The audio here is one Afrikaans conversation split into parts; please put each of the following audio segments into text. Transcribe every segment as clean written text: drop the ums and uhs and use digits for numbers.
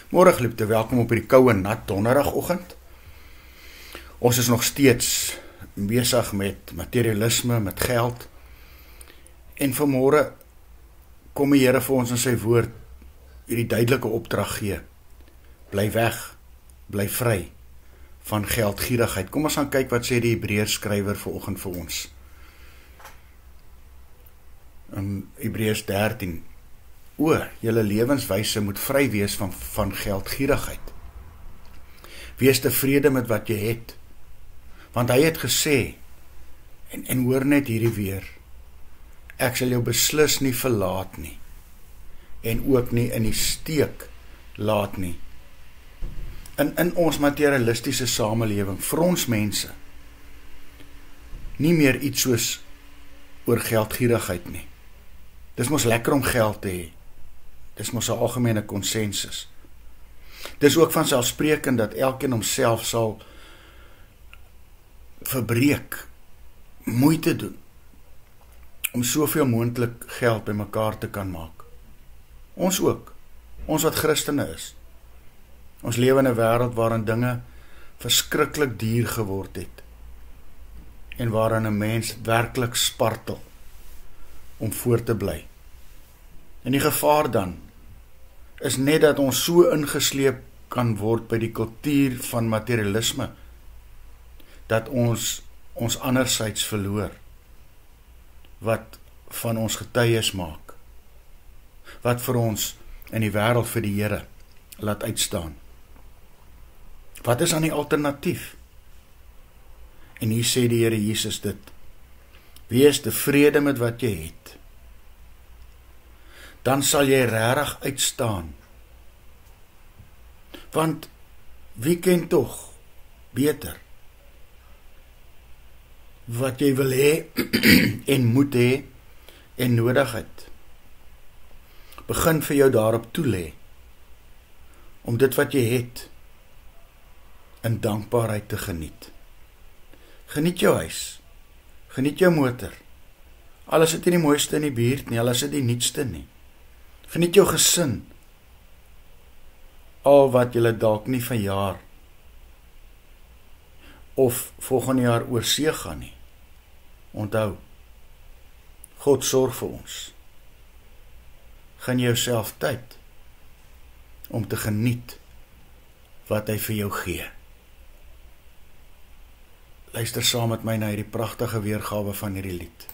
Môre geliefde, welkom op hierdie koue nat donderdagoggend. Ons is nog steeds besig met materialisme, met geld. En vanmôre kom die Here vir ons in sy woord hierdie duidelike opdrag gee. Bly weg, bly vry van geldgierigheid. Kom ons gaan kyk wat sê die Hebreërs skrywer vanoggend vir ons. In Hebreërs 13. O, julle lewenswyse moet vry wees van geldgierigheid. Wees tevrede met wat jy het. Want hy het gesê, en hoor net hierdie weer, ek sal jou beslis nie verlaat nie, en ook nie in die steek laat nie. In ons materialistiese samelewing, vir ons mense, nie meer iets soos oor geldgierigheid nie. Dis mos lekker om geld te hê. Dis mos 'n algemene konsensus. Dis ook vanselfsprekend dat elkeen homself sal verbreek, moeite doen, om soveel moontlik geld bymekaar te kan maak. Ons ook, ons wat Christene is. Ons lewe in 'n wêreld waarin dinge verskriklik duur geword het, en waarin 'n mens werklik spartel om voor te bly. En die gevaar dan is net dat ons so ingesleep kan word by die kultuur van materialisme, dat ons anderzijds verloor, wat van ons getuies maak, wat vir ons in die wêreld vir die Here laat uitstaan. Wat is dan die alternatief? En hier sê die Here Jesus dit, wees tevrede met wat jy het, dan sal jy regtig uitstaan. Want wie ken tog beter wat jy wil hê en moet hê en nodig het. Begin vir jou daarop toelê om dit wat jy het in dankbaarheid te geniet. Geniet jou huis, geniet jou motor, al is dit nie die mooiste in die buurt nie, al is dit die nuutste nie. Geniet jou gesin, al wat julle dalk nie vanjaar of volgende jaar oor see gaan nie. Onthou, God sorg vir ons. Gun jouself tyd om te geniet wat hy vir jou gee. Luister saam met my na hierdie pragtige weergawe van hierdie lied.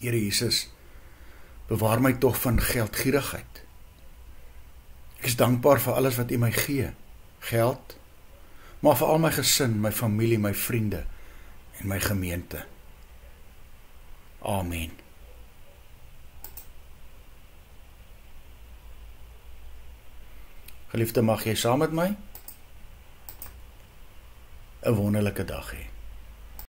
Here Jesus, bewaar my tog van geldgierigheid. Ek is dankbaar vir alles wat U my gee, geld, maar vir al my gesin, my familie, my vriende en my gemeente. Amen. Geliefde, mag jy saam met my 'n wonderlike dag hê.